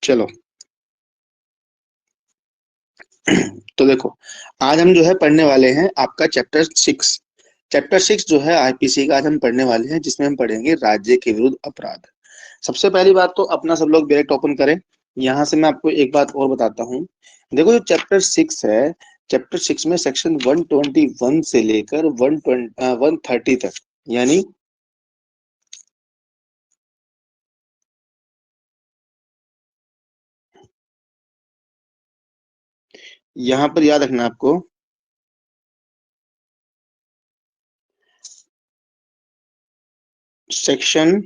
चलो तो देखो, आज हम जो है पढ़ने वाले हैं आपका चैप्टर 6 जो है आईपीसी का आज हम पढ़ने वाले हैं, जिसमें हम पढ़ेंगे राज्य के विरुद्ध अपराध। सबसे पहली बात तो अपना सब लोग डायरेक्ट ओपन करें। यहाँ से मैं आपको एक बात और बताता हूँ। देखो, जो चैप्टर 6 है, चैप्टर 6 में सेक्शन 121 से लेकर 130 तक, यानी यहाँ पर याद रखना आपको, सेक्शन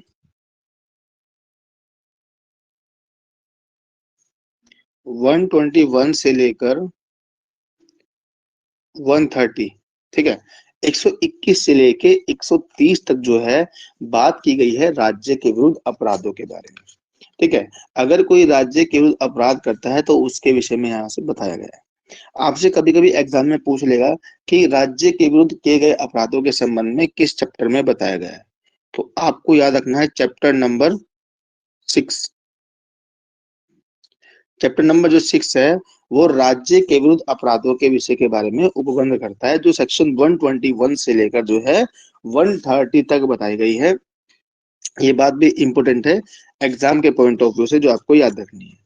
121 से लेकर 130, ठीक है, 121 से लेके 130 तक जो है बात की गई है राज्य के विरुद्ध अपराधों के बारे में। ठीक है, अगर कोई राज्य के विरुद्ध अपराध करता है तो उसके विषय में यहाँ से बताया गया है। आपसे कभी कभी एग्जाम में पूछ लेगा कि राज्य के विरुद्ध किए गए अपराधों के संबंध में किस चैप्टर में बताया गया है, तो आपको याद रखना है चैप्टर नंबर 6। चैप्टर नंबर जो 6 है वो राज्य के विरुद्ध अपराधों के विषय के बारे में उपबंध करता है, जो सेक्शन 121 से लेकर जो है 130 तक बताई गई है। ये बात भी इम्पोर्टेंट है एग्जाम के पॉइंट ऑफ व्यू से, जो आपको याद रखनी है।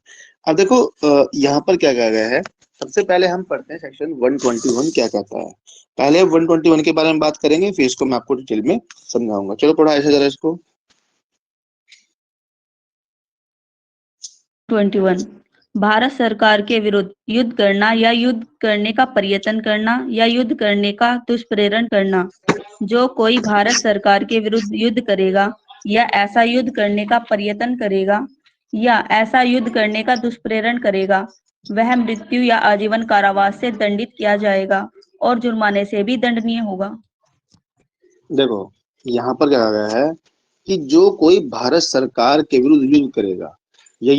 अब देखो, यहाँ पर क्या कहा गया है। सबसे पहले हम पढ़ते हैं सेक्शन 121 क्या कहता है। पहले 121 के बारे में बात करेंगे, फिर इसको मैं आपको डिटेल में समझाऊंगा। चलो पढ़ा ऐसा जरा इसको। 21 भारत सरकार के विरुद्ध युद्ध करना या युद्ध करने का प्रयत्न करना या युद्ध करने का दुष्प्रेरण करना। जो कोई भारत सरकार के विरुद्ध युद्ध करेगा या ऐसा युद्ध करने का प्रयत्न करेगा या ऐसा युद्ध करने का दुष्प्रेरण करेगा, वह मृत्यु या आजीवन कारावास से दंडित किया जाएगा और जुर्माने से भी दंडनीय होगा। देखो, यहाँ पर क्या कहा गया है कि जो कोई भारत सरकार के विरुद्ध युद्ध करेगा या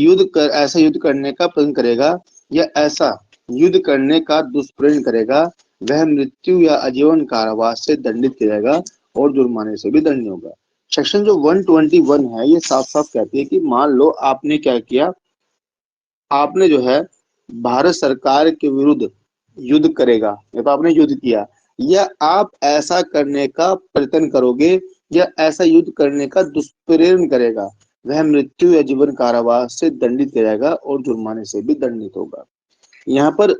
ऐसा युद्ध करने का प्रयत्न करेगा या ऐसा युद्ध करने का दुष्प्रेरण करेगा, वह मृत्यु या आजीवन कारावास से दंडित किया जाएगा और जुर्माने से भी दंडनीय होगा। सेक्शन जो 121 है ये साफ साफ कहती है कि मान लो आपने क्या किया, आपने जो है भारत सरकार के विरुद्ध युद्ध करेगा या तो आपने युद्ध किया या आप ऐसा करने का प्रयत्न करोगे या ऐसा युद्ध करने का दुष्प्रेरण करेगा, वह मृत्यु या जीवन कारावास से दंडित किया जाएगा और जुर्माने से भी दंडित होगा। यहाँ पर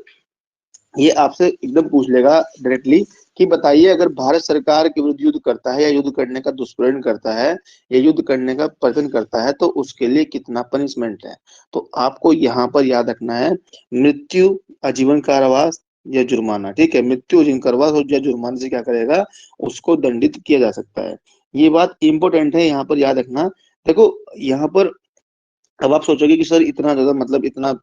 ये आपसे एकदम पूछ लेगा डायरेक्टली कि बताइए, अगर भारत सरकार के विरुद्ध युद्ध करता है या युद्ध करने का दुष्प्रेरण करता है या युद्ध करने का प्रयत्न करता है तो उसके लिए कितना पनिशमेंट है। तो आपको यहाँ पर याद रखना है मृत्यु, आजीवन कारावास या जुर्माना। ठीक है, मृत्यु, आजीवन कारावास और या जुर्माने से क्या करेगा, उसको दंडित किया जा सकता है। ये बात इंपॉर्टेंट है, यहाँ पर याद रखना। देखो यहाँ पर अब आप सोचोगे कि सर इतना ज्यादा, मतलब इतना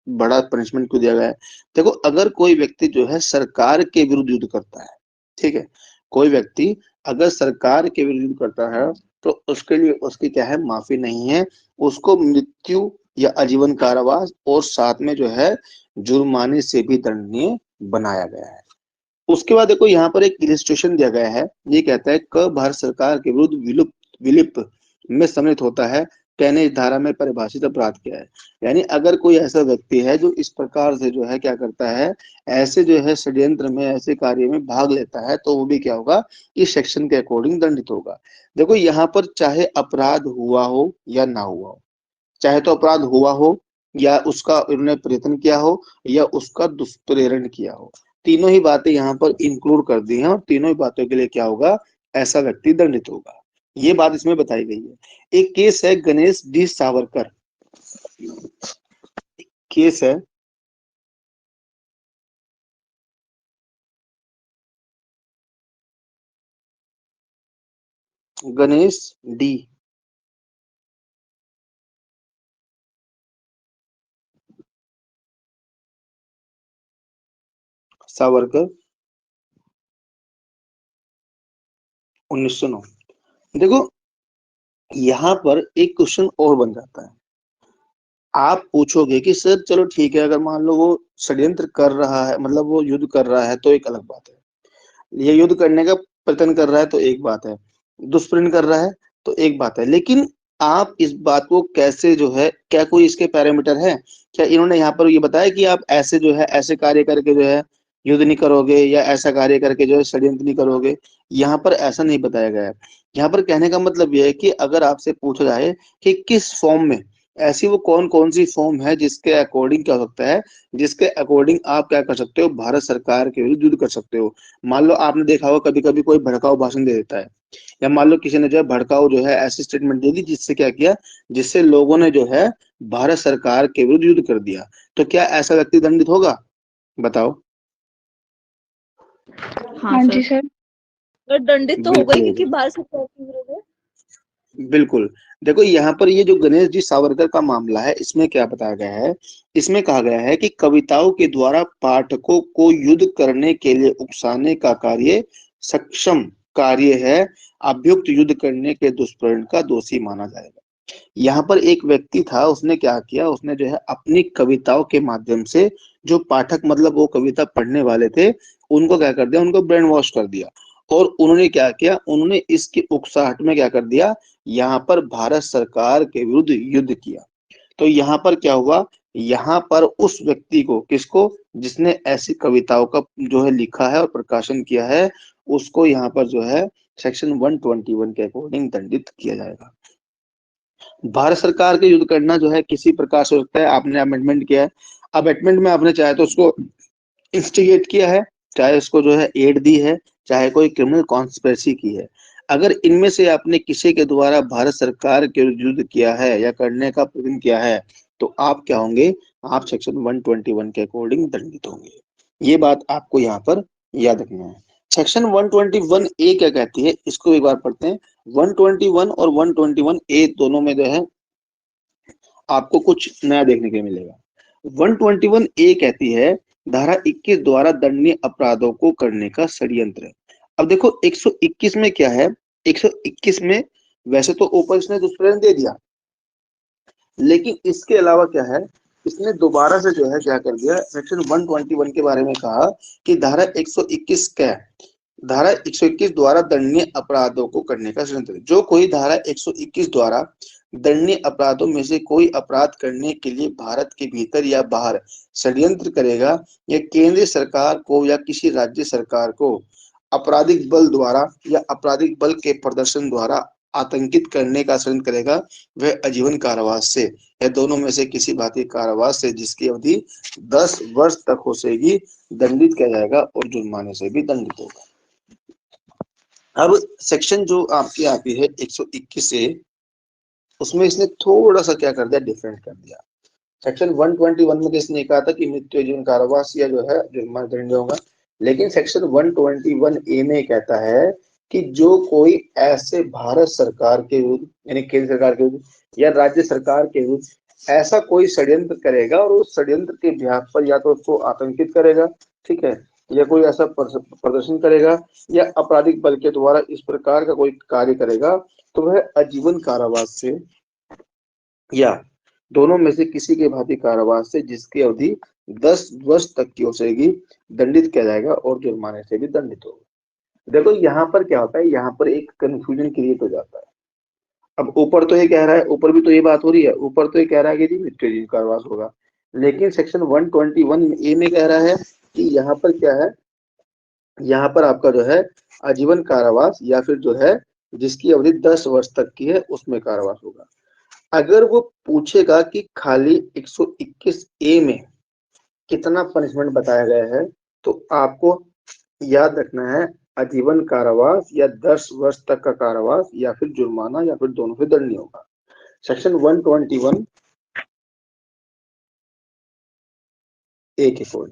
बड़ा पनिशमेंट क्यों दिया गया है। देखो, अगर कोई व्यक्ति जो है सरकार के विरुद्ध युद्ध करता है, ठीक है, कोई व्यक्ति अगर सरकार के विरुद्ध युद्ध करता है तो उसके लिए उसकी क्या है, माफी नहीं है, उसको मृत्यु या आजीवन कारावास और साथ में जो है जुर्माने से भी दंडनीय बनाया गया है। उसके बाद देखो यहाँ पर एक इलिस्ट्रेशन दिया गया है, ये कहता है क भारत सरकार के विरुद्ध विलिप में सम्मिलित होता है, कहने इस धारा में परिभाषित अपराध क्या है। यानी अगर कोई ऐसा व्यक्ति है जो इस प्रकार से जो है क्या करता है, ऐसे जो है षड्यंत्र में, ऐसे कार्य में भाग लेता है, तो वो भी क्या होगा, इस सेक्शन के अकॉर्डिंग दंडित होगा। देखो यहाँ पर चाहे अपराध हुआ हो या ना हुआ हो, चाहे तो अपराध हुआ हो या उसका उन्होंने प्रयत्न किया हो या उसका दुष्प्रेरण किया हो, तीनों ही बातें यहाँ पर इंक्लूड कर दी हैं और तीनों ही बातों के लिए क्या होगा, ऐसा व्यक्ति दंडित होगा। ये बात इसमें बताई गई है। एक केस है गणेश डी सावरकर, केस है गणेश डी सावरकर 1909। देखो यहाँ पर एक क्वेश्चन और बन जाता है। आप पूछोगे कि सर चलो ठीक है, अगर मान लो वो षड्यंत्र कर रहा है, मतलब वो युद्ध कर रहा है तो एक अलग बात है, ये युद्ध करने का प्रयत्न कर रहा है तो एक बात है, दुष्प्रेरण कर रहा है तो एक बात है, लेकिन आप इस बात को कैसे जो है, क्या कोई इसके पैरामीटर है? क्या इन्होंने यहाँ पर ये बताया कि आप ऐसे जो है ऐसे कार्य करके जो है युद्ध नहीं करोगे, या ऐसा कार्य करके जो है षड्यंत्र नहीं करोगे? यहाँ पर ऐसा नहीं बताया गया है। यहाँ पर कहने का मतलब यह है कि अगर आपसे पूछा जाए कि किस फॉर्म में, ऐसी वो कौन कौन सी फॉर्म है जिसके अकॉर्डिंग क्या हो सकता है, जिसके अकॉर्डिंग आप क्या कर सकते हो, भारत सरकार के विरुद्ध युद्ध कर सकते हो। मान लो आपने देखा होगा कभी कभी कोई भड़काऊ भाषण दे देता है, या मान लो किसी ने जो है भड़काऊ जो है ऐसी स्टेटमेंट दे दी जिससे क्या किया, जिससे लोगों ने जो है भारत सरकार के विरुद्ध युद्ध कर दिया, तो क्या ऐसा व्यक्ति दंडित होगा? बताओ। हाँ जी सर। और दंडित तो होगा ही, बिल्कुल क्योंकि भारत सरकार के विरुद्ध है। बिल्कुल। देखो यहाँ पर ये जो गणेश जी सावरकर का मामला है, इसमें क्या बताया गया है, इसमें कहा गया है कि कविताओं के द्वारा पाठकों को युद्ध करने के लिए उकसाने का कार्य सक्षम कार्य है, अभियुक्त युद्ध करने के दुष्प्रेरण का दोषी माना जाएगा। यहाँ पर एक व्यक्ति था, उसने क्या किया, उसने जो है अपनी कविताओं के माध्यम से जो पाठक, मतलब वो कविता पढ़ने वाले थे, उनको क्या कर दिया, उनको ब्रेन वॉश कर दिया। और उन्होंने क्या किया, उन्होंने इसकी उकसाहट में क्या कर दिया, यहाँ पर भारत सरकार के विरुद्ध युद्ध किया। तो यहाँ पर क्या हुआ, यहाँ पर उस व्यक्ति को, किसको, जिसने ऐसी कविताओं का जो है लिखा है और प्रकाशन किया है, उसको यहाँ पर जो है सेक्शन 121 के अकॉर्डिंग दंडित किया जाएगा। भारत सरकार के युद्ध करना जो है किसी प्रकार से हो सकता है, आपने अमेंडमेंट किया है, अमेंडमेंट में आपने चाहे तो उसको इंस्टिगेट किया है, चाहे उसको जो है एड दी है, चाहे कोई क्रिमिनल कॉन्स्पिरेसी की है। अगर इनमें से आपने किसी के द्वारा भारत सरकार के युद्ध किया है या करने का प्रयत्न किया है, तो आप क्या होंगे, आप सेक्शन 121 के अकॉर्डिंग दंडित होंगे। ये बात आपको यहाँ पर याद रखना है। सेक्शन 121 ए क्या कहती है, इसको एक बार पढ़ते हैं। 121 और 121 ए दोनों में जो है आपको कुछ नया देखने को मिलेगा। 121 ए कहती है, धारा 21 द्वारा दंडनीय अपराधों को करने का षड्यंत्र। अब देखो 121 में क्या है, 121 में वैसे तो ऊपर इसने दुष्प्रेरण दे दिया, लेकिन इसके अलावा क्या है, इसने दोबारा से जो है क्या कर दिया, सेक्शन 121 के बारे में कहा कि धारा 121 क्या, धारा 121 द्वारा दंडनीय अपराधों को करने का षड्यंत्र। जो कोई धारा 121 द्वारा दंडनीय अपराधों में से कोई अपराध करने के लिए भारत के भीतर या बाहर षड्यंत्र करेगा, या केंद्र सरकार को या किसी राज्य सरकार को आपराधिक बल द्वारा या आपराधिक बल के प्रदर्शन द्वारा आतंकित करने का षड्यंत्र करेगा, वह आजीवन कारावास से या दोनों में से किसी भारतीय कारावास से जिसकी अवधि 10 वर्ष तक हो सकेगी दंडित किया जाएगा और जुर्माने से भी दंडित होगा। अब सेक्शन जो आपकी आती है 121 से, उसमें इसने थोड़ा सा क्या कर दिया, डिफरेंट कर दिया। सेक्शन 121 में इसने कहा था कि मृत्यु जीवन कारावास या जो है जुर्माना दंड होगा, लेकिन सेक्शन 121 ए में कहता है कि जो कोई ऐसे भारत सरकार के विरुद्ध, यानी केंद्र सरकार के विरुद्ध या राज्य सरकार के विरुद्ध ऐसा कोई षड्यंत्र करेगा और उस षड्यंत्र के बिहाफ पर या तो उसको आतंकित करेगा, ठीक है, या कोई ऐसा प्रदर्शन करेगा या आपराधिक बल के द्वारा इस प्रकार का कोई कार्य करेगा, तो वह आजीवन कारावास से या दोनों में से किसी के भांति कारावास से जिसकी अवधि 10 वर्ष तक की हो सकेगी दंडित किया जाएगा और जुर्माने से भी दंडित होगा। देखो यहाँ पर क्या होता है, यहाँ पर एक कंफ्यूजन क्रिएट हो जाता है। अब ऊपर तो ये कह रहा है, ऊपर भी तो ये बात हो रही है, ऊपर तो ये कह रहा है कि जी मृत्यु कारावास होगा, लेकिन सेक्शन 121 ए में कह रहा है कि यहाँ पर क्या है, यहाँ पर आपका जो है आजीवन कारावास या फिर जो है जिसकी अवधि 10 वर्ष तक की है उसमें कारावास होगा। अगर वो पूछेगा कि खाली 121 ए में कितना पनिशमेंट बताया गया है, तो आपको याद रखना है आजीवन कारावास या 10 वर्ष तक का कारावास या फिर जुर्माना या फिर दोनों से दंडनीय होगा। सेक्शन 121 ए के कोड।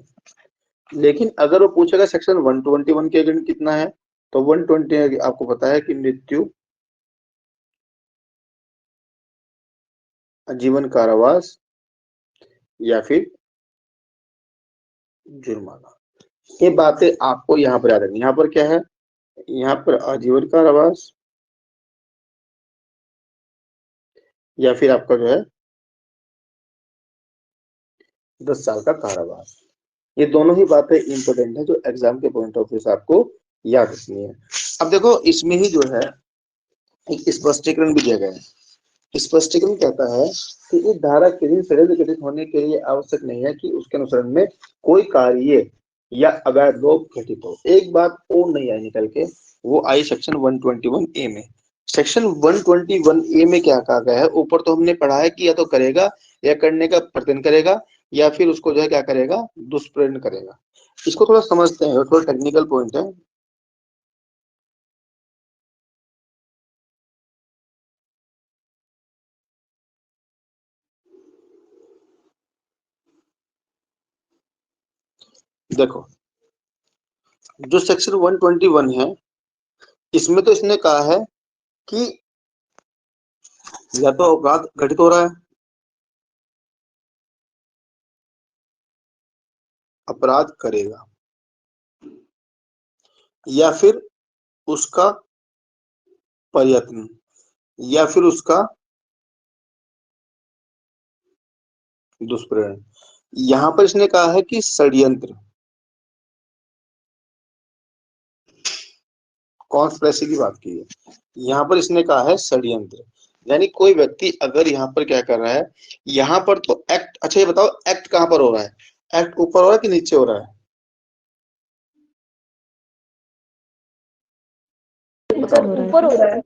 लेकिन अगर वो पूछेगा सेक्शन 121 के अगेंस्ट कितना है, तो 120 आपको पता है कि मृत्यु, आजीवन कारावास या फिर जुर्माना। ये बातें आपको यहाँ पर याद रखनी। यहाँ पर क्या है, यहाँ पर आजीवन कारावास या फिर आपका जो है 10 साल का कारावास। ये दोनों ही बातें इंपॉर्टेंट है जो एग्जाम के पॉइंट ऑफ व्यू से आपको याद रखनी है। अब देखो इसमें ही जो है एक स्पष्टीकरण भी दिया गया है। स्पष्टीकरण कहता है कि इस धारा किसी षड्यंत्र घटित होने के लिए आवश्यक नहीं है कि उसके अनुसरण में कोई कार्य या अवैध लोग घटित हो। एक बात और नहीं आई निकल के, वो आई सेक्शन 121 ए में। सेक्शन 121 ए में क्या कहा गया है? ऊपर तो हमने पढ़ा है कि या तो करेगा या करने का प्रयत्न करेगा या फिर उसको जो है क्या करेगा, दुष्प्रेरण करेगा। इसको थोड़ा समझते हैं, थोड़ा टेक्निकल पॉइंट है। देखो, जो सेक्शन 121 है, इसमें तो इसने कहा है कि या तो अपराध घटित हो रहा है, अपराध करेगा, या फिर उसका प्रयत्न, या फिर उसका दुष्प्रेरण। यहां पर इसने कहा है कि षड्यंत्र, कॉन्स्पिरेसी की बात की है। यहाँ पर इसने कहा है षड्यंत्र, यानी कोई व्यक्ति अगर यहाँ पर क्या कर रहा है, यहाँ पर तो एक्ट, अच्छा ये बताओ एक्ट कहाँ पर हो रहा है? एक्ट ऊपर हो रहा है कि नीचे हो रहा है? ऊपर हो रहा है।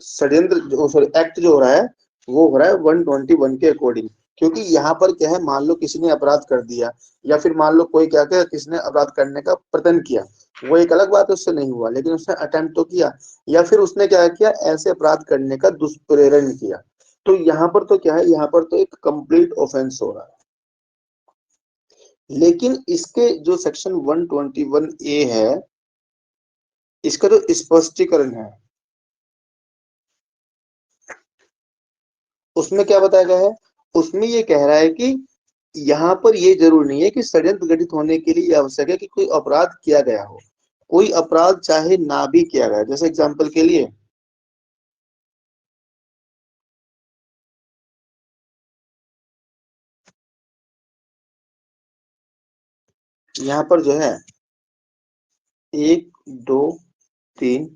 षड्यंत्र जो, सॉरी, एक्ट जो हो रहा है वो हो रहा है 121 के अकॉर्डिंग। क्योंकि यहाँ पर क्या है, मान लो किसी ने अपराध कर दिया, या फिर मान लो कोई क्या क्या किसी ने अपराध करने का प्रयत्न किया, वो एक अलग बात है, उससे नहीं हुआ, लेकिन उसने अटेम्प्ट तो किया, या फिर उसने क्या किया, ऐसे अपराध करने का दुष्प्रेरण किया। तो यहाँ पर तो क्या है, यहाँ पर तो एक कंप्लीट ऑफेंस हो रहा है। लेकिन इसके जो सेक्शन 121 ए है, इसका जो स्पष्टीकरण है, उसमें क्या बताया गया है? उसमें ये कह रहा है कि यहाँ पर ये जरूर नहीं है कि षड्यंत्र घटित होने के लिए आवश्यक है कि कोई अपराध किया गया हो। कोई अपराध चाहे ना भी किया गया, जैसे एग्जाम्पल के लिए यहाँ पर जो है 1 2 3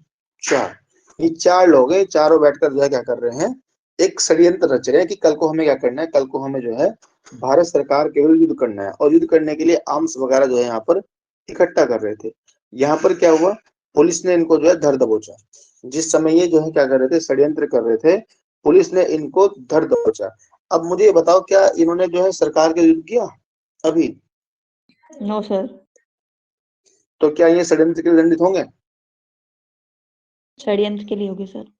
4, ये 4 लोग हैं, चारों बैठकर जो है क्या कर रहे हैं, एक षड्यंत्र रच रहे हैं कि कल को हमें क्या करना है, कल को हमें जो है भारत सरकार के विरुद्ध युद्ध करना है। और युद्ध करने के लिए आर्म्स वगैरह जो है यहाँ पर इकट्ठा कर रहे थे। यहाँ पर क्या हुआ, पुलिस ने इनको जो है धर दबोचा। जिस समय ये जो है क्या कर रहे थे, षड्यंत्र कर रहे थे, पुलिस ने इनको धर दबोचा। अब मुझे ये बताओ, क्या इन्होंने जो है सरकार के युद्ध किया अभी? No sir. तो क्या ये षड्यंत्र के लिए दंडित होंगे? षड्यंत्र के लिए होगी सर।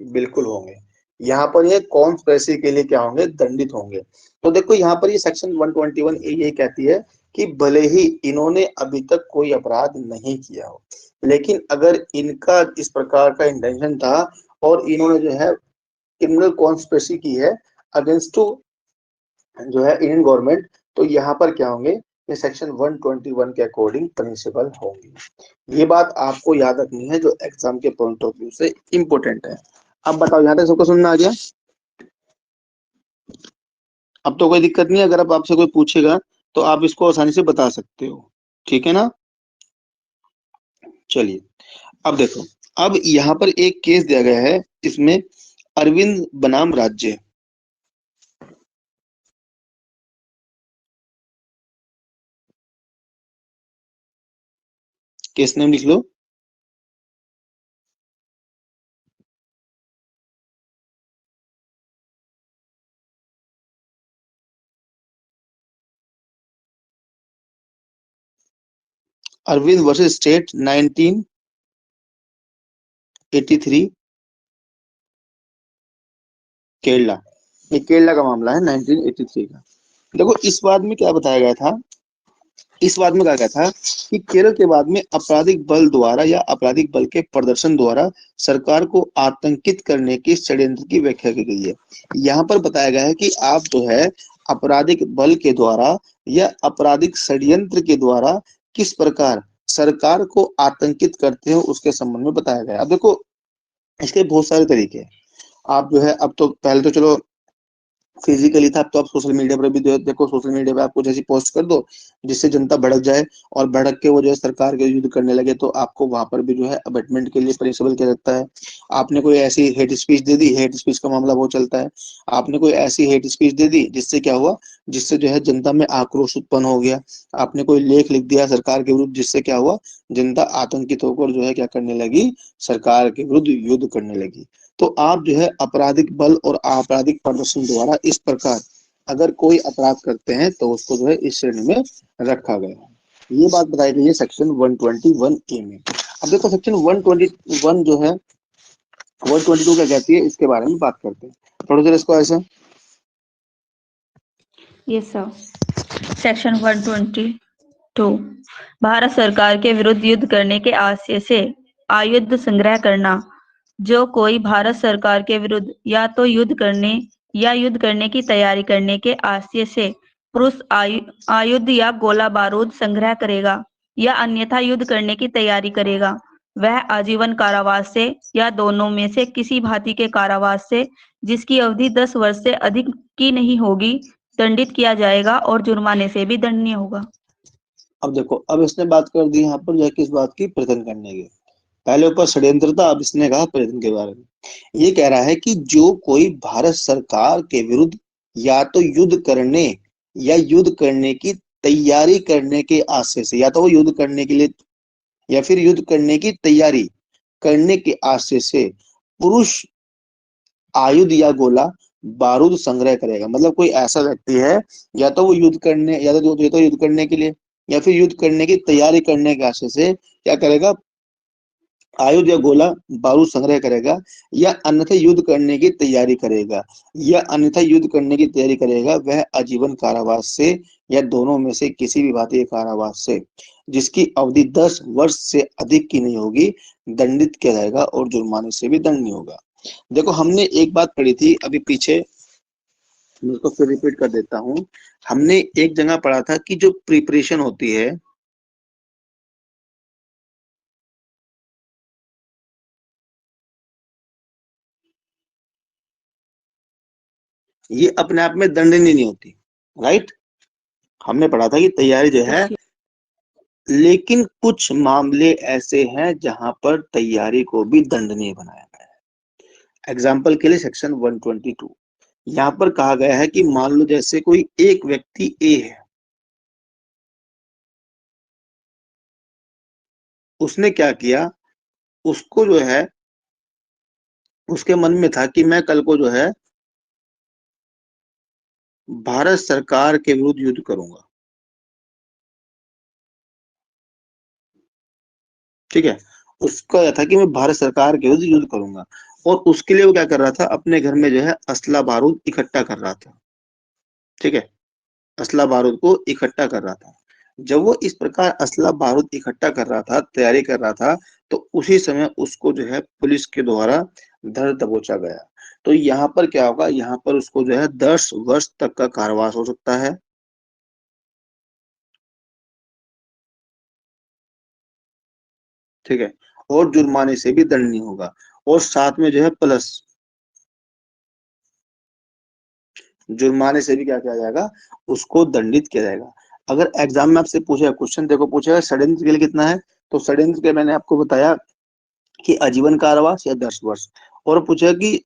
बिल्कुल होंगे। यहाँ पर ये कॉन्स्पिरेसी के लिए क्या होंगे, दंडित होंगे। तो देखो यहाँ पर ये सेक्शन 121 ये कहती है कि भले ही इन्होंने अभी तक कोई अपराध नहीं किया हो, लेकिन अगर इनका इस प्रकार का इंटेंशन था और इन्होंने जो है क्रिमिनल कॉन्स्पिरेसी की है अगेंस्ट टू जो है इंडियन गवर्नमेंट, तो यहाँ पर क्या होंगे, ये सेक्शन 121 के अकॉर्डिंग पनिशेबल होंगे। ये बात आपको याद रखनी है, जो एग्जाम के पॉइंट ऑफ व्यू से इंपोर्टेंट है। अब बताओ, यहाँ तक सबको सुनना आ गया? अब तो कोई दिक्कत नहीं है, अगर अब आपसे कोई पूछेगा तो आप इसको आसानी से बता सकते हो, ठीक है ना? चलिए, अब देखो, अब यहाँ पर एक केस दिया गया है, इसमें अरविंद बनाम राज्य। केस नेम लिख लो। Arvind versus state 1983 Kerala. ये केरला का मामला है 1983 का। देखो, इस बात में क्या बताया गया था, इस बात में कहा गया था कि केरल के बाद में आपराधिक बल द्वारा या आपराधिक बल के प्रदर्शन द्वारा सरकार को आतंकित करने के षड्यंत्र की व्याख्या की गई है। यहाँ पर बताया गया है कि आप जो है आपराधिक बल के द्वारा या आपराधिक षड्यंत्र के द्वारा किस प्रकार सरकार को आतंकित करते हो, उसके संबंध में बताया गया। अब देखो, इसके बहुत सारे तरीके हैं। आप जो है, अब तो पहले तो चलो फिजिकली था, तो आप सोशल मीडिया पर भी देखो, सोशल मीडिया पे आप कुछ ऐसी पोस्ट कर दो जिससे जनता भड़क जाए और भड़क के वो जो है सरकार के युद्ध करने लगे, तो आपको वहां पर भी जो है अबेटमेंट के लिए पनिशेबल किया जाता है। आपने कोई ऐसी हेट स्पीच दे दी, हेट स्पीच का मामला वो चलता है। आपने कोई ऐसी हेट स्पीच दे दी जिससे क्या हुआ, जिससे जो है जनता में आक्रोश उत्पन्न हो गया। आपने कोई लेख लिख दिया सरकार के विरुद्ध, जिससे क्या हुआ, जनता आतंकित होकर जो है क्या करने लगी, सरकार के विरुद्ध युद्ध करने लगी। तो आप जो है आपराधिक बल और आपराधिक प्रदर्शन द्वारा इस प्रकार अगर कोई अपराध करते हैं तो उसको जो है इस श्रेणी में रखा गया है। ये बात बताई गई है सेक्शन 121A में। अब देखो सेक्शन 121 जो है 122 क्या कहती है, इसके बारे में बात करते हैं थोड़ी देर इसको ऐसे। Yes sir. सेक्शन 122 भारत सरकार के विरुद्ध युद्ध करने के आशय से आयुध संग्रह करना। जो कोई भारत सरकार के विरुद्ध या तो युद्ध करने या युद्ध करने की तैयारी करने के आशय से पुरुष आयुध या गोला बारूद संग्रह करेगा या अन्यथा युद्ध करने की तैयारी करेगा, वह आजीवन कारावास से या दोनों में से किसी भांति के कारावास से, जिसकी अवधि 10 वर्ष से अधिक की नहीं होगी, दंडित किया जाएगा और जुर्माने से भी दंडनीय होगा। अब देखो, अब इसने बात कर दी यहाँ पर यह किस बात की, प्रयत्न करने की। पहले ऊपर षड्यंत्र था, अब इसने कहा प्रयत्न के बारे में। ये कह रहा है कि जो कोई भारत सरकार के विरुद्ध या तो युद्ध करने या युद्ध करने की तैयारी करने के आशय से, या तो वो युद्ध करने के लिए या फिर युद्ध करने की तैयारी करने के आशय से पुरुष आयुध या गोला बारूद संग्रह करेगा। मतलब कोई ऐसा व्यक्ति है, या तो वो युद्ध करने या तो युद्ध करने के लिए या फिर युद्ध करने की तैयारी करने के आशय से क्या करेगा, आयुध या गोला बारूद संग्रह करेगा, या अन्यथा युद्ध करने की तैयारी करेगा, या अन्यथा युद्ध करने की तैयारी करेगा, वह आजीवन कारावास से या दोनों में से किसी भी भांति के कारावास से, जिसकी अवधि 10 वर्ष से अधिक की नहीं होगी, दंडित किया जाएगा और जुर्माने से भी दंडनीय होगा। देखो, हमने एक बात पढ़ी थी अभी पीछे, मैं उसको फिर रिपीट कर देता हूँ। हमने एक जगह पढ़ा था कि जो प्रिपरेशन होती है, ये अपने आप में दंडनीय नहीं होती, राइट। हमने पढ़ा था कि तैयारी जो है, लेकिन कुछ मामले ऐसे हैं जहां पर तैयारी को भी दंडनीय बनाया गया है। एग्जाम्पल के लिए सेक्शन 122 यहाँ पर कहा गया है कि मान लो जैसे कोई एक व्यक्ति ए है, उसने क्या किया, उसको जो है उसके मन में था कि मैं कल को जो है भारत सरकार के विरुद्ध युद्ध करूंगा, ठीक है। उसका यह था कि मैं भारत सरकार के विरुद्ध युद्ध करूंगा, और उसके लिए वो क्या कर रहा था, अपने घर में जो है असला बारूद इकट्ठा कर रहा था, ठीक है। असला बारूद को इकट्ठा कर रहा था। जब वो इस प्रकार असला बारूद इकट्ठा कर रहा था, तैयारी कर रहा था, तो उसी समय उसको जो है पुलिस के द्वारा धर दबोचा गया। तो यहाँ पर क्या होगा, यहाँ पर उसको जो है 10 वर्ष तक का कारावास हो सकता है, ठीक है, और जुर्माने से भी दंडनीय होगा, और साथ में जो है प्लस जुर्माने से भी क्या किया जाएगा, उसको दंडित किया जाएगा। अगर एग्जाम में आपसे पूछेगा क्वेश्चन, देखो पूछेगा षड्यंत्र के लिए कितना है, तो षड्यंत्र के मैंने आपको बताया कि आजीवन कारावास या 10 वर्ष, और पूछेगा कि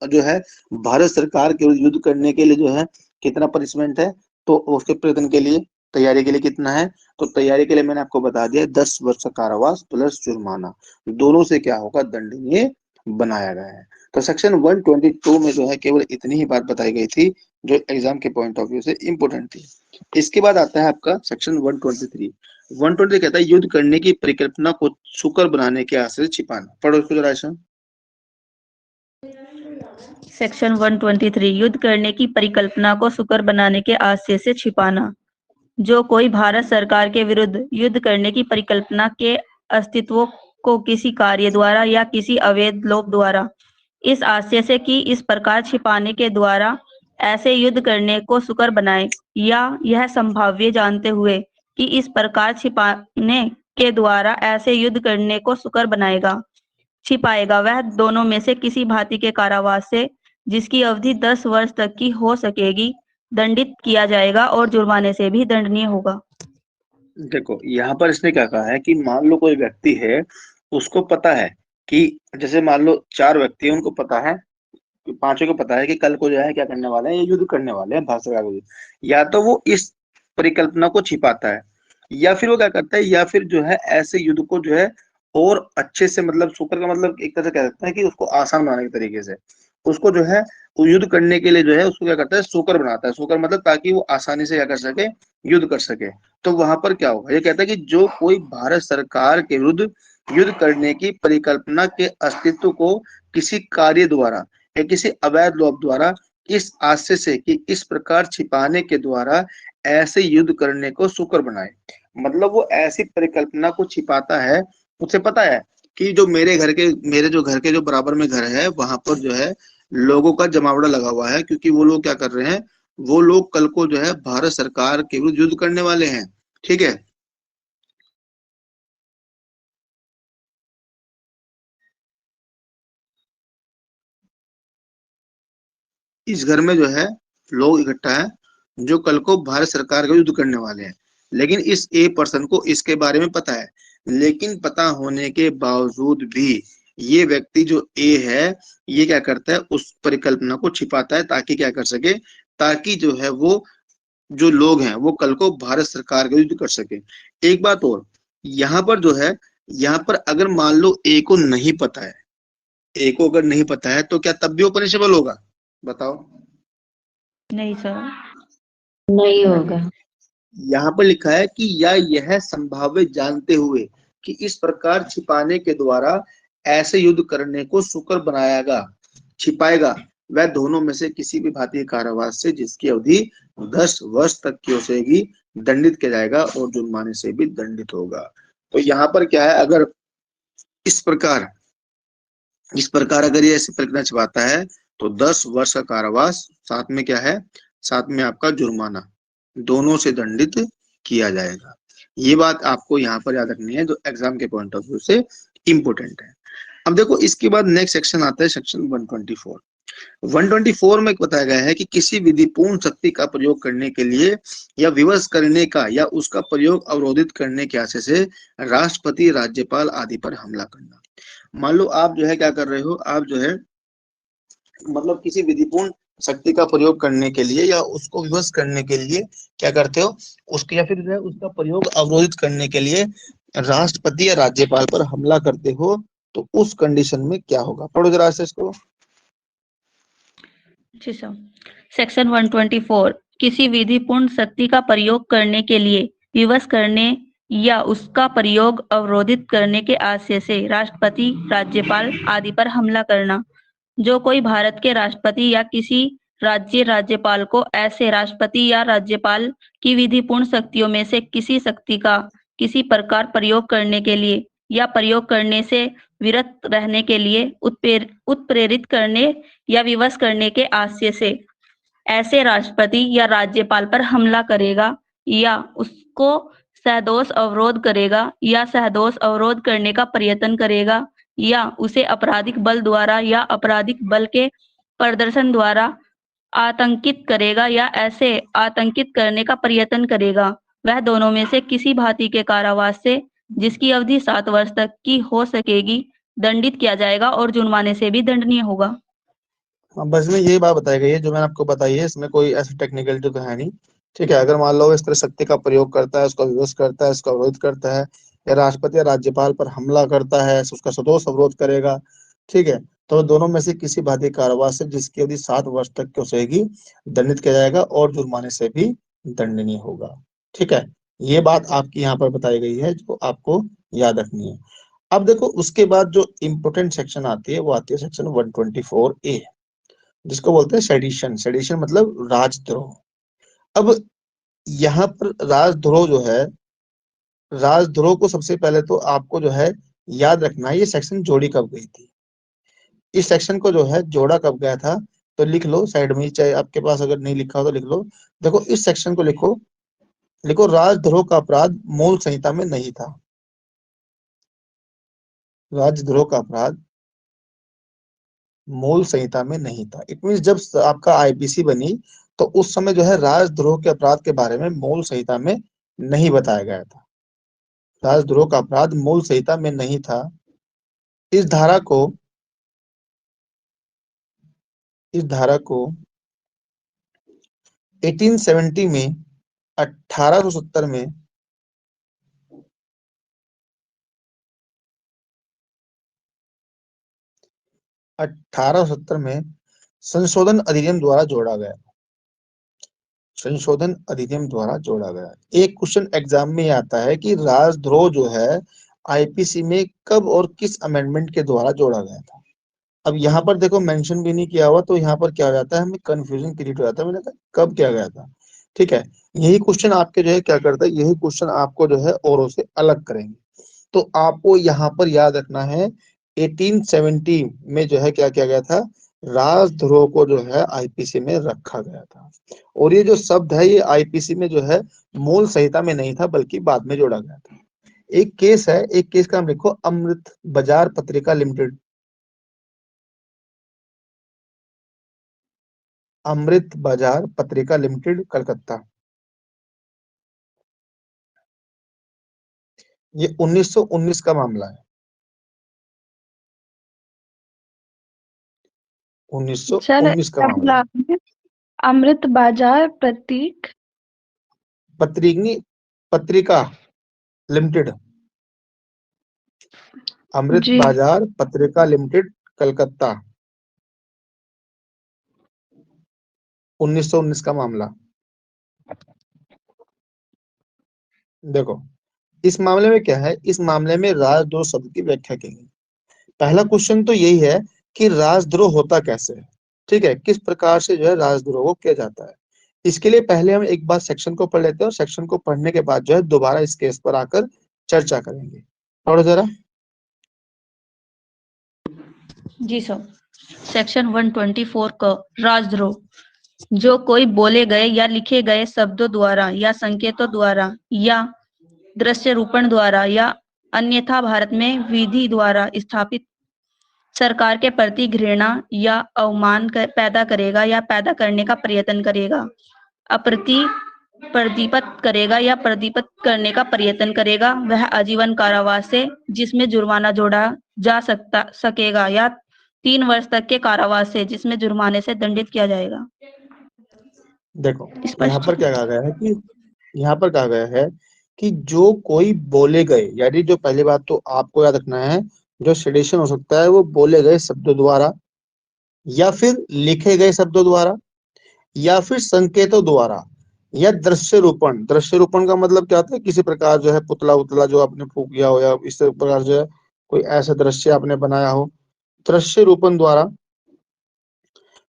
जो है भारत सरकार के विरुद्ध युद्ध करने के लिए जो है कितना पनिशमेंट है, तो उसके प्रयत्न के लिए तैयारी के लिए कितना है, तो तैयारी के लिए मैंने आपको बता दिया 10 वर्ष का कारावास प्लस जुर्माना, दोनों से क्या होगा, दंडनीय बनाया गया है। तो सेक्शन 122 में जो है केवल इतनी ही बात बताई गई थी जो एग्जाम के पॉइंट ऑफ व्यू से इंपोर्टेंट थी। इसके बाद आता है आपका सेक्शन 123। 123 कहता है युद्ध करने की परिकल्पना को सुकर बनाने के आशय से छिपाना। पढ़ो इसको जरा ऐसा। सेक्शन 123 युद्ध करने की परिकल्पना को सुकर बनाने के आशय से छिपाना। जो कोई भारत सरकार के विरुद्ध युद्ध करने की परिकल्पना के अस्तित्व को किसी कार्य द्वारा या किसी अवैध लोभ द्वारा इस आशय से कि इस प्रकार छिपाने के द्वारा ऐसे युद्ध करने को सुकर बनाए, या यह संभाव्य जानते हुए कि इस प्रकार छिपाने के द्वारा ऐसे युद्ध करने को सुकर बनाएगा छिपाएगा, वह दोनों में से किसी भांति के कारावास से, जिसकी अवधि 10 वर्ष तक की हो सकेगी, दंडित किया जाएगा और जुर्माने से भी दंडनीय होगा। देखो यहाँ पर इसने क्या कहा है कि मान लो कोई व्यक्ति है, उसको पता है कि जैसे मान लो 4 व्यक्ति है, उनको पता है, पांचों को पता है कि कल को जो है क्या करने वाले हैं, ये युद्ध करने वाले हैं भारत सरकार को। या तो वो इस परिकल्पना को छिपाता है, या फिर वो क्या करता है, या फिर जो है ऐसे युद्ध को जो है और अच्छे से, मतलब सुकर का मतलब एक तरह से कह सकते हैं कि उसको आसान बनाने के तरीके से उसको जो है वो युद्ध करने के लिए जो है उसको क्या करता है, सोकर बनाता है। सोकर मतलब ताकि वो आसानी से क्या कर सके, युद्ध कर सके। तो वहां पर क्या होगा, ये कहता है कि जो कोई भारत सरकार के विरुद्ध युद्ध करने की परिकल्पना के अस्तित्व को किसी कार्य द्वारा या किसी अवैध लोभ द्वारा इस आशय से कि इस प्रकार छिपाने के द्वारा ऐसे युद्ध करने को सुकर बनाए। मतलब वो ऐसी परिकल्पना को छिपाता है, उसे पता है कि जो मेरे जो घर के जो बराबर में घर है, वहां पर जो है लोगों का जमावड़ा लगा हुआ है, क्योंकि वो लोग क्या कर रहे हैं, वो लोग कल को जो है भारत सरकार के विरुद्ध युद्ध करने वाले हैं। ठीक है, इस घर में जो है लोग इकट्ठा है जो कल को भारत सरकार का युद्ध करने वाले हैं, लेकिन इस ए पर्सन को इसके बारे में पता है। लेकिन पता होने के बावजूद भी ये व्यक्ति जो ए है, ये क्या करता है, उस परिकल्पना को छिपाता है ताकि क्या कर सके, ताकि जो है वो जो लोग हैं वो कल को भारत सरकार का युद्ध कर सके। एक बात और, यहाँ पर जो है, यहाँ पर अगर मान लो ए को नहीं पता है, ए को अगर नहीं पता है तो क्या तब भी वो पनिशेबल होगा, बताओ? नहीं सर। नहीं होगा। यहाँ पर लिखा है कि या यह संभावित जानते हुए कि इस प्रकार छिपाने के द्वारा ऐसे युद्ध करने को सुकर बनाएगा, छिपाएगा, वह दोनों में से किसी भी भारतीय कारावास से जिसकी अवधि 10 वर्ष तक की हो सकेगी, दंडित किया जाएगा और जुर्माने से भी दंडित होगा। तो यहाँ पर क्या है, अगर इस प्रकार अगर ये ऐसी परिकल्पना छिपाता है तो 10 वर्ष का कारावास, साथ में क्या है, साथ में आपका जुर्माना, दोनों से दंडित किया जाएगा। ये बात आपको यहाँ पर याद रखनी है, जो एग्जाम के पॉइंट ऑफ व्यू से इंपोर्टेंट है। अब देखो इसके बाद नेक्स्ट सेक्शन आता है, सेक्शन 124। 124 में बताया गया है कि किसी विधिपूर्ण शक्ति का प्रयोग करने के लिए या विवश करने का या उसका प्रयोग अवरोधित करने के आशय से राष्ट्रपति, राज्यपाल आदि पर हमला करना। मान लो आप जो है क्या कर रहे हो, आप जो है मतलब किसी विधिपूर्ण शक्ति का प्रयोग करने के लिए या उसको विवश करने के लिए क्या करते हो, उसके या फिर जो है उसका प्रयोग अवरोधित करने के लिए राष्ट्रपति या राज्यपाल पर हमला करते हो, तो उस कंडीशन में क्या होगा, पढ़ो जरा से इसको। जी सर। सेक्शन 124 किसी विधिपूर्ण शक्ति का प्रयोग करने के लिए विवश करने या उसका प्रयोग अवरोधित करने के आशय से राष्ट्रपति, राज्यपाल आदि पर हमला करना। जो कोई भारत के राष्ट्रपति या किसी राज्य राज्यपाल को ऐसे राष्ट्रपति या राज्यपाल की विधिपूर्ण शक्तियों में से किसी शक्ति का किसी प्रकार प्रयोग करने के लिए या प्रयोग करने से विरत रहने के लिए उत्प्रेरित करने या विवश करने के आशय से ऐसे राष्ट्रपति या राज्यपाल पर हमला करेगा या उसको सदोष अवरोध करेगा या सदोष अवरोध करने का प्रयत्न करेगा या उसे आपराधिक बल द्वारा या आपराधिक बल के प्रदर्शन द्वारा आतंकित करेगा या ऐसे आतंकित करने का प्रयत्न करेगा, वह दोनों में से किसी भांति के कारावास से जिसकी अवधि 7 वर्ष तक की हो सकेगी, दंडित किया जाएगा और जुर्माने से भी दंडनीय होगा। हाँ, बस में यही बात बताई गई है जो मैंने आपको बताई है, इसमें कोई ऐसी टेक्निकलिटी तो है नहीं। ठीक है, अगर मान लो इस तरह शक्ति का प्रयोग करता है, उसका विवश करता है, उसका विरोध करता है, या राष्ट्रपति या राज्यपाल पर हमला करता है, उसका सदोष अवरोध करेगा, ठीक है, तो दोनों में से किसी भारतीय कारावास से जिसकी अवधि 7 वर्ष तक की हो सकेगी, दंडित किया जाएगा और जुर्माने से भी दंडनीय होगा। ठीक है, ये बात आपकी यहाँ पर बताई गई है जो आपको याद रखनी है। अब देखो उसके बाद जो इम्पोर्टेंट सेक्शन आती है वो आती है सेक्शन 124A, जिसको बोलते हैं सेडिशन। सेडिशन मतलब राजद्रोह। अब यहाँ पर राजद्रोह जो है, राजद्रोह को सबसे पहले तो आपको जो है याद रखना है, ये सेक्शन जोड़ी कब गई थी। इस सेक्शन को जो है जोड़ा कब गया था, तो लिख लो साइड में, चाहे आपके पास अगर नहीं लिखा हो तो लिख लो। देखो इस सेक्शन को लिखो, लिखो राजद्रोह का अपराध मूल संहिता में नहीं था। राजद्रोह का अपराध मूल संहिता में नहीं था। इट मीन जब आपका आईपीसी बनी तो उस समय जो है राजद्रोह के अपराध के बारे में मूल संहिता में नहीं बताया गया था। राजद्रोह का अपराध मूल संहिता में नहीं था। इस धारा को 1870 में 1870 में 1870 में संशोधन अधिनियम द्वारा जोड़ा गया। संशोधन अधिनियम द्वारा जोड़ा गया। एक क्वेश्चन एग्जाम में आता है कि राजद्रोह जो है आईपीसी में कब और किस अमेंडमेंट के द्वारा जोड़ा गया था। अब यहाँ पर देखो मेंशन भी नहीं किया हुआ, तो यहाँ पर क्या हो जाता है, हमें कंफ्यूजन क्रिएट हो जाता है। मैंने कहा कब किया गया था, ठीक है। यही क्वेश्चन आपके जो है क्या करता है, यही क्वेश्चन आपको जो है औरों से अलग करेंगे। तो आपको यहाँ पर याद रखना है 1870 में जो है क्या किया गया था, राजद्रोह को जो है आईपीसी में रखा गया था। और ये जो शब्द है ये आईपीसी में जो है मूल संहिता में नहीं था बल्कि बाद में जोड़ा गया था। एक केस है, एक केस का नाम लिखो, अमृत बाजार पत्रिका लिमिटेड। अमृत बाजार पत्रिका लिमिटेड कलकत्ता। ये 1919 का मामला है। 1919 का मामला है। अमृत बाजार प्रतीक पत्रिका लिमिटेड। अमृत जी बाजार पत्रिका लिमिटेड कलकत्ता। 1919 का मामला। देखो इस मामले में क्या है, इस मामले में राजद्रोह शब्द की व्याख्या की गई। पहला क्वेश्चन तो यही है कि राजद्रोह होता कैसे है, ठीक है, किस प्रकार से जो है राजद्रोह को किया जाता है। इसके लिए पहले हम एक बार सेक्शन को पढ़ लेते हैं और सेक्शन को पढ़ने के बाद जो है दोबारा इस केस पर आकर चर्चा करेंगे। पढ़ो जरा। जी सर। सेक्शन 124 का राजद्रोह, जो कोई बोले गए या लिखे गए शब्दों द्वारा या संकेतों द्वारा या दृश्य रूपण द्वारा या अन्यथा भारत में विधि द्वारा स्थापित सरकार के प्रति घृणा या अवमान पैदा करेगा या पैदा करने का प्रयत्न करेगा, प्रदीपत करेगा या प्रदीपत करने का प्रयत्न करेगा, वह आजीवन कारावास से जिसमें जुर्माना जोड़ा जा सकेगा या 3 वर्ष तक के कारावास से जिसमें जुर्माने से दंडित किया जाएगा। देखो यहाँ पर क्या कहा गया है कि यहाँ पर कहा गया है कि जो कोई बोले गए, यानी जो पहली बात तो आपको याद रखना है, जो सेडिशन हो सकता है वो बोले गए शब्दों द्वारा या फिर लिखे गए शब्दों द्वारा या फिर संकेतों द्वारा या दृश्य रूपण। दृश्य रूपण का मतलब क्या होता है, किसी प्रकार जो है पुतला उतला जो आपने फूंक किया हो या इस प्रकार जो है कोई ऐसा दृश्य आपने बनाया हो, दृश्य रूपण द्वारा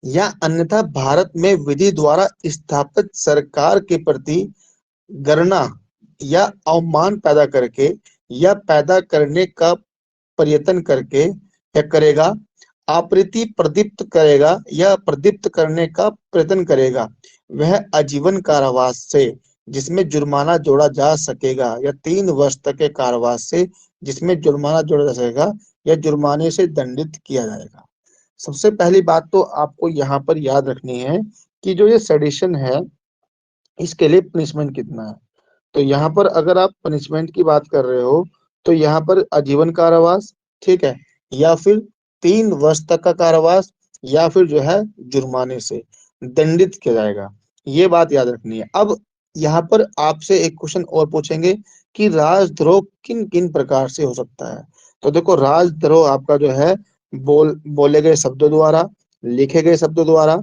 या अन्यथा भारत में विधि द्वारा स्थापित सरकार के प्रति गणना या अवमान पैदा करके या पैदा करने का प्रयत्न करके या करेगा, आप्रति प्रदीप्त करेगा या प्रदीप्त करने का प्रयत्न करेगा, वह आजीवन कारावास से जिसमें जुर्माना जोड़ा जा सकेगा या 3 वर्ष तक के कारावास से जिसमें जुर्माना जोड़ा जा सकेगा या जुर्माने से दंडित किया जाएगा। सबसे पहली बात तो आपको यहाँ पर याद रखनी है कि जो ये सेडिशन है इसके लिए पनिशमेंट कितना है। तो यहाँ पर अगर आप पनिशमेंट की बात कर रहे हो तो यहाँ पर आजीवन कारावास, ठीक है, या फिर 3 वर्ष तक का कारावास या फिर जो है जुर्माने से दंडित किया जाएगा। ये बात याद रखनी है। अब यहाँ पर आपसे एक क्वेश्चन और पूछेंगे कि राजद्रोह किन किन प्रकार से हो सकता है। तो देखो राजद्रोह आपका जो है बोले गए शब्दों द्वारा, लिखे गए शब्दों द्वारा,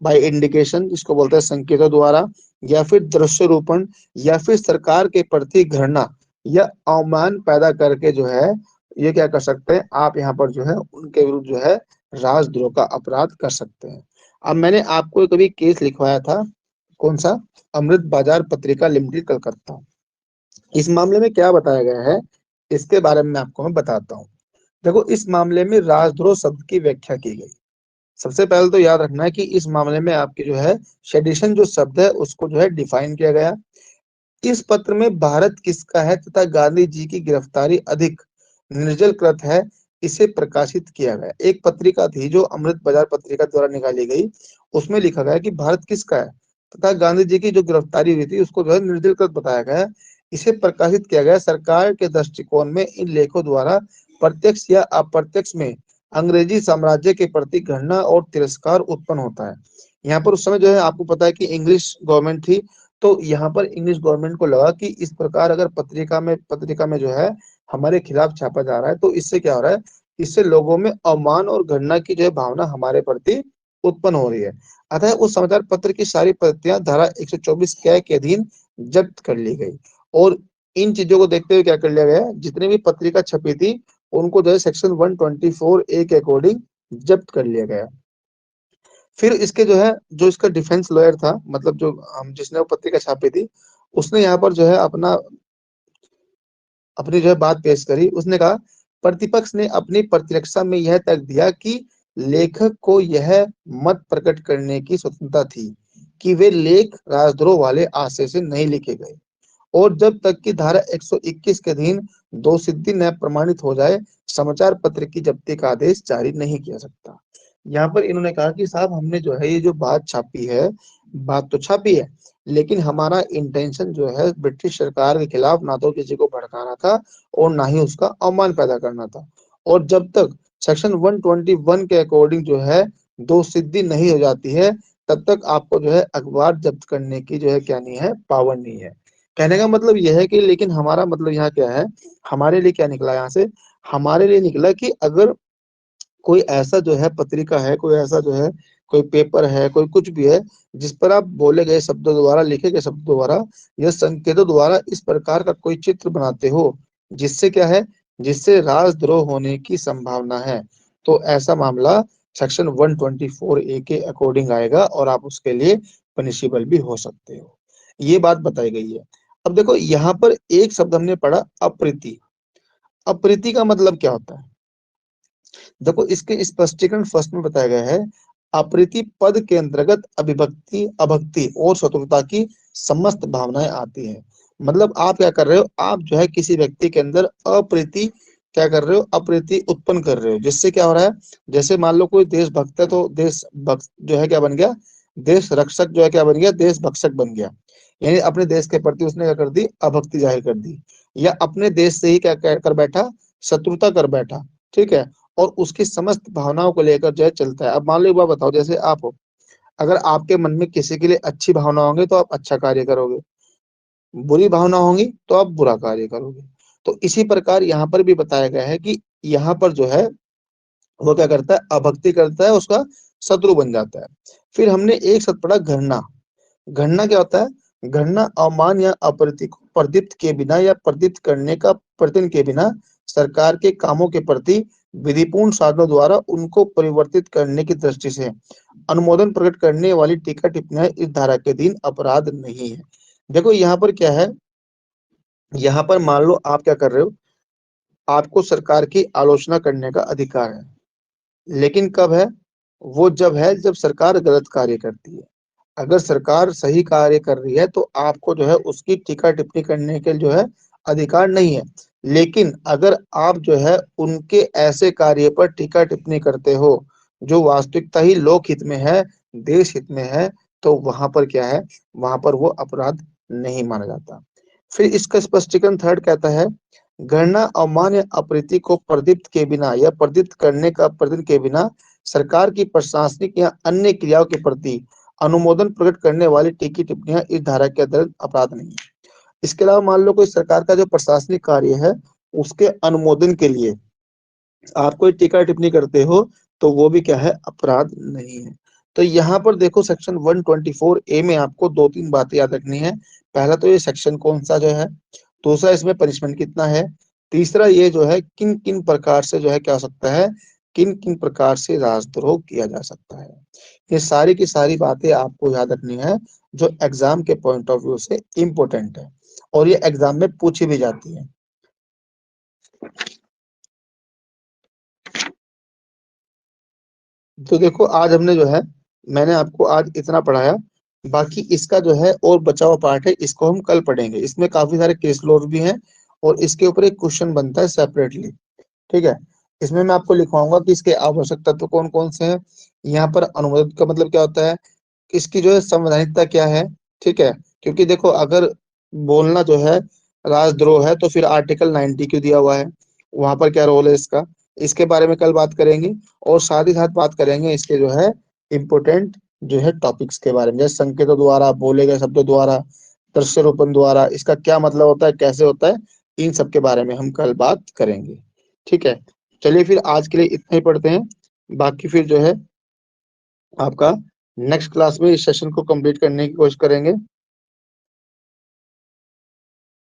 बाय इंडिकेशन जिसको बोलते हैं संकेतों द्वारा, या फिर दृश्य रूपण, या फिर सरकार के प्रति घृणा या अवमान पैदा करके जो है ये क्या कर सकते हैं, आप यहाँ पर जो है उनके विरुद्ध जो है राजद्रोह का अपराध कर सकते हैं। अब मैंने आपको कभी केस लिखवाया था, कौन सा, अमृत बाजार पत्रिका लिमिटेड कलकत्ता। इस मामले में क्या बताया गया है इसके बारे में आपको मैं बताता हूँ। देखो इस मामले में राजद्रोह शब्द की व्याख्या की गई। सबसे पहले तो याद रखना है कि इस मामले में आपकी जो है सेडिशन जो शब्द है उसको जो है डिफाइन किया गया। इस पत्र में भारत किसका है तथा गांधी जी की गिरफ्तारी अधिक निर्जल कृत है इसे प्रकाशित किया गया। एक पत्रिका थी जो अमृत बाजार पत्रिका द्वारा निकाली गई, उसमें लिखा गया कि भारत किसका है तथा गांधी जी की जो गिरफ्तारी हुई थी उसको जो है निर्दल कर बताया गया। इसे प्रकाशित किया गया। सरकार के दृष्टिकोण में इन लेखों द्वारा प्रत्यक्ष या अप्रत्यक्ष में अंग्रेजी साम्राज्य के प्रति घृणा और तिरस्कार उत्पन्न होता है। यहाँ पर उस समय जो है आपको पता है कि इंग्लिश गवर्नमेंट थी, तो यहाँ पर इंग्लिश गवर्नमेंट को लगा कि इस प्रकार अगर पत्रिका में जो है हमारे खिलाफ छापा जा रहा है तो इससे क्या हो रहा है, इससे लोगों में अवमान और घृणा की जो है भावना हमारे प्रति उत्पन्न हो रही है। अतः उस समाचार पत्र की सारी प्रतियां धारा 124 कै के अधीन जब्त कर ली गई और इन चीजों को देखते हुए क्या कर लिया गया, जितने भी पत्रिका छपी थी उनको जो है सेक्शन 124 ए के अकॉर्डिंग जब्त कर लिया गया। फिर इसके जो है जो इसका डिफेंस लॉयर था, मतलब जो हम जिसने वो पत्रिका छापी थी, उसने यहाँ पर जो है अपनी जो है बात पेश करी। उसने कहा प्रतिपक्ष ने अपनी प्रतिरक्षा में यह तर्क दिया कि लेखक को यह मत प्रकट करने की स्वतंत्रता थी कि वे लेख राजद्रोह वाले आशय से नहीं लिखे गए और जब तक कि धारा 121 के अधीन दोषसिद्धि न प्रमाणित हो जाए समाचार पत्र की जब्ती का आदेश जारी नहीं किया सकता। यहाँ पर इन्होंने कहा कि साहब हमने जो है ये जो बात छापी है, बात तो छापी है, लेकिन हमारा इंटेंशन जो है ब्रिटिश सरकार के खिलाफ ना तो किसी को भड़काना था और ना ही उसका अवमान पैदा करना था। और जब तक सेक्शन 121 के अकॉर्डिंग जो है दोषसिद्धि नहीं हो जाती है तब तक आपको जो है अखबार जब्त करने की जो है क्या नहीं है, पावर नहीं है। कहने का मतलब यह है कि लेकिन हमारा मतलब यहाँ क्या है, हमारे लिए क्या निकला यहाँ से, हमारे लिए निकला कि अगर कोई ऐसा जो है पत्रिका है, कोई ऐसा जो है कोई पेपर है, कोई कुछ भी है जिस पर आप बोले गए शब्दों द्वारा, लिखे गए शब्दों द्वारा या संकेतों द्वारा इस प्रकार का कोई चित्र बनाते हो जिससे क्या है, जिससे राजद्रोह होने की संभावना है, तो ऐसा मामला सेक्शन 124 ए के अकॉर्डिंग आएगा और आप उसके लिए पनिशेबल भी हो सकते हो। ये बात बताई गई है। अब देखो यहाँ पर एक शब्द हमने पढ़ा अप्रीति। अप्रीति का मतलब क्या होता है, देखो इसके स्पष्टीकरण फर्स्ट में बताया गया है। अप्रीति पद के अंतर्गत अभिभक्ति, अभक्ति और शत्रुता की समस्त भावनाएं आती हैं। मतलब आप क्या कर रहे हो, आप जो है किसी व्यक्ति के अंदर अप्रीति क्या कर रहे हो, अप्रीति उत्पन्न कर रहे हो, जिससे क्या हो रहा है, जैसे मान लो कोई देशभक्त है तो देश भक्त जो है क्या बन गया, देश रक्षक जो है क्या बन गया, देश भक्षक बन गया। यानी अपने देश के प्रति उसने क्या कर दी, अभक्ति जाहिर कर दी, या अपने देश से ही क्या कर बैठा, शत्रुता कर बैठा। ठीक है, और उसकी समस्त भावनाओं को लेकर जो है चलता है। अब मान लो एक बात बताओ, जैसे आप हो, अगर आपके मन में किसी के लिए अच्छी भावना होंगी तो आप अच्छा कार्य करोगे, बुरी भावना होंगी तो आप बुरा कार्य करोगे। तो इसी प्रकार यहाँ पर भी बताया गया है कि यहाँ पर जो है वो क्या करता है, अभक्ति करता है, उसका शत्रु बन जाता है। फिर हमने एक शब्द पढ़ा घृणा। घृणा क्या होता है, घृणा अवमान या अप्रति को प्रदीप्त के बिना या प्रदीप्त करने का प्रयत्न के बिना सरकार के कामों के प्रति विधिपूर्ण साधनों द्वारा उनको परिवर्तित करने की दृष्टि से अनुमोदन प्रकट करने वाली टीका टिप्पणियां इस धारा के अधीन अपराध नहीं है। देखो यहाँ पर क्या है, यहाँ पर मान लो आप क्या कर रहे हो, आपको सरकार की आलोचना करने का अधिकार है, लेकिन कब है, वो जब है जब सरकार गलत कार्य करती है। अगर सरकार सही कार्य कर रही है तो आपको जो है उसकी टीका टिप्पणी करने के जो है अधिकार नहीं है। लेकिन अगर आप जो है उनके ऐसे कार्य पर टीका टिप्पणी करते हो जो वास्तविकता ही लोक हित में है, देश हित में है, तो वहां पर क्या है, वहां पर वो अपराध नहीं माना जाता। फिर इसका स्पष्टीकरण थर्ड कहता है, घृणा अवमान या अप्रीति को प्रदीप्त के बिना या प्रदीप्त करने का प्रयत्न के बिना सरकार की प्रशासनिक या अन्य क्रियाओं के प्रति अनुमोदन प्रकट करने वाली टीकी टिप्पणियां इस धारा के अंतर्गत अपराध नहीं है। इसके अलावा मान लो कोई सरकार का जो प्रशासनिक कार्य है उसके अनुमोदन के लिए आप कोई टीका टिप्पणी करते हो तो वो भी क्या है, अपराध नहीं है। तो यहाँ पर देखो सेक्शन 124 ए में आपको दो तीन बातें याद रखनी है। पहला तो ये सेक्शन कौन सा जो है, दूसरा इसमें पनिशमेंट कितना है, तीसरा ये जो है किन किन प्रकार से जो है क्या हो सकता है, किन किन प्रकार से राजद्रोह किया जा सकता है। ये सारी की सारी बातें आपको याद रखनी है जो एग्जाम के पॉइंट ऑफ व्यू से इम्पोर्टेंट है और ये एग्जाम में पूछी भी जाती है। तो देखो आज हमने जो है, मैंने आपको आज इतना पढ़ाया, बाकी इसका जो है और बचा हुआ पार्ट है, इसको हम कल पढ़ेंगे। इसमें काफी सारे केस लॉज भी हैं और इसके ऊपर एक क्वेश्चन बनता है सेपरेटली। ठीक है, इसमें मैं आपको लिखवाऊंगा कि इसके आवश्यक तत्व कौन कौन से हैं। यहाँ पर अनुमोदित का मतलब क्या होता है, इसकी जो है संवैधानिकता क्या है, ठीक है। क्योंकि देखो अगर बोलना जो है राजद्रोह है तो फिर आर्टिकल 90 क्यों दिया हुआ है, वहां पर क्या रोल है इसका, इसके बारे में कल बात करेंगे। और साथ ही साथ बात करेंगे इसके जो है इम्पोर्टेंट जो है टॉपिक्स के बारे में, जैसे संकेतों द्वारा, बोले गए शब्दों द्वारा, दृश्यरूपण द्वारा, इसका क्या मतलब होता है, कैसे होता है, इन सब के बारे में हम कल बात करेंगे, ठीक है। चलिए फिर आज के लिए इतना ही पढ़ते हैं, बाकी फिर जो है आपका नेक्स्ट क्लास में इस सेशन को कंप्लीट करने की कोशिश करेंगे।